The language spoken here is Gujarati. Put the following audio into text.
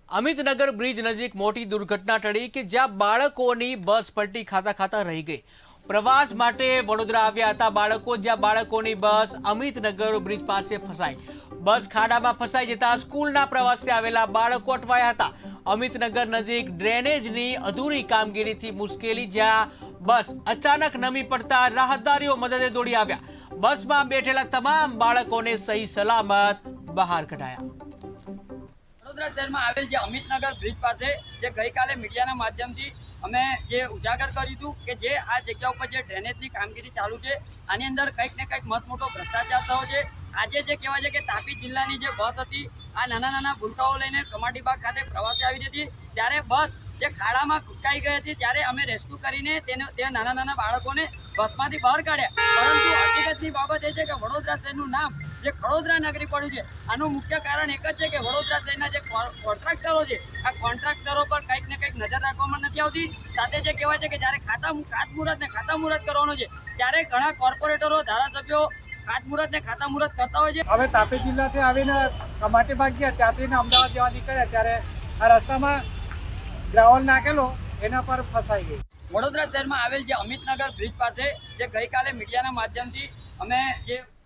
અમિતનગર બ્રિજ નજીક મોટી દુર્ઘટના ટળી કે જ્યાં બાળકોની બસ પલટી ખાતા રહી ગઈ। પ્રવાસ માટે વડોદરા આવ્યા હતા બાળકો, જ્યાં બાળકોની બસ અમિતનગર બ્રિજ પાસે ફસાઈ। બસ ખાડામાં ફસાઈ જતા સ્કૂલના પ્રવાસે આવેલા બાળકો અટવાયા હતા। અમિતનગર નજીક ડ્રેનેજની અધૂરી કામગીરીથી મુશ્કેલી, જ્યાં બસ અચાનક નમી પડતા રાહદારીઓ મદદે દોડી આવ્યા। બસમાં બેઠેલા તમામ બાળકોને સહી સલામત બહાર કઢાયા। વડોદરા શહેરમાં આવેલ જે અમિતનગર બ્રિજ પાસે જે ગઈકાલે મીડિયાના માધ્યમથી અમે જે ઉજાગર કર્યું હતું કે જે આ જગ્યા ઉપર જે ડ્રેનેજની કામગીરી ચાલુ છે, આની અંદર કંઈક ને કંઈક મસ્ત મોટો ભ્રષ્ટાચાર થયો છે। આજે જે કહેવાય છે કે તાપી જિલ્લાની જે બસ હતી, આ નાના ભૂલકાઓ લઈને કમાટીબાગ ખાતે પ્રવાસે આવી હતી, ત્યારે બસ જે ખાડામાં કૂદકાઈ ગઈ હતી, ત્યારે અમે રેસ્ક્યુ કરીને તે નાના બાળકોને બસમાંથી બહાર કાઢ્યા। પરંતુ હકીકતની બાબત એ છે કે વડોદરા શહેરનું નામ જે ખડોદરા નગરી પડ્યું છે, આનું મુખ્ય કારણ એક જ છે કે વડોદરા શહેરના જે કોન્ટ્રાક્ટરો છે, આ કોન્ટ્રાક્ટરો પર કંઈક ને કંઈક નજર રાખવામાં નથી આવતી। સાથે જે કહેવાય છે કે જ્યારે ખાતમુહૂર્ત કરવાનો છે, ત્યારે ઘણા કોર્પોરેટરો, ધારાસભ્યો ખાતમુહૂર્ત ને ખાતામુહૂર્ત કરતા હોય છે। હવે તાપી જિલ્લાથી આવીને કમાટીબાગ ગયા, ત્યાંથી અમદાવાદ જવા નીકળ્યા, ત્યારે આ રસ્તામાં ગ્રાવલ નાખેલો, એના પર ફસાઈ ગઈ। વડોદરા શહેરમાં આવેલ જે અમિતનગર બ્રિજ પાસે જે ગઈકાલે મીડિયાના માધ્યમથી અમે જે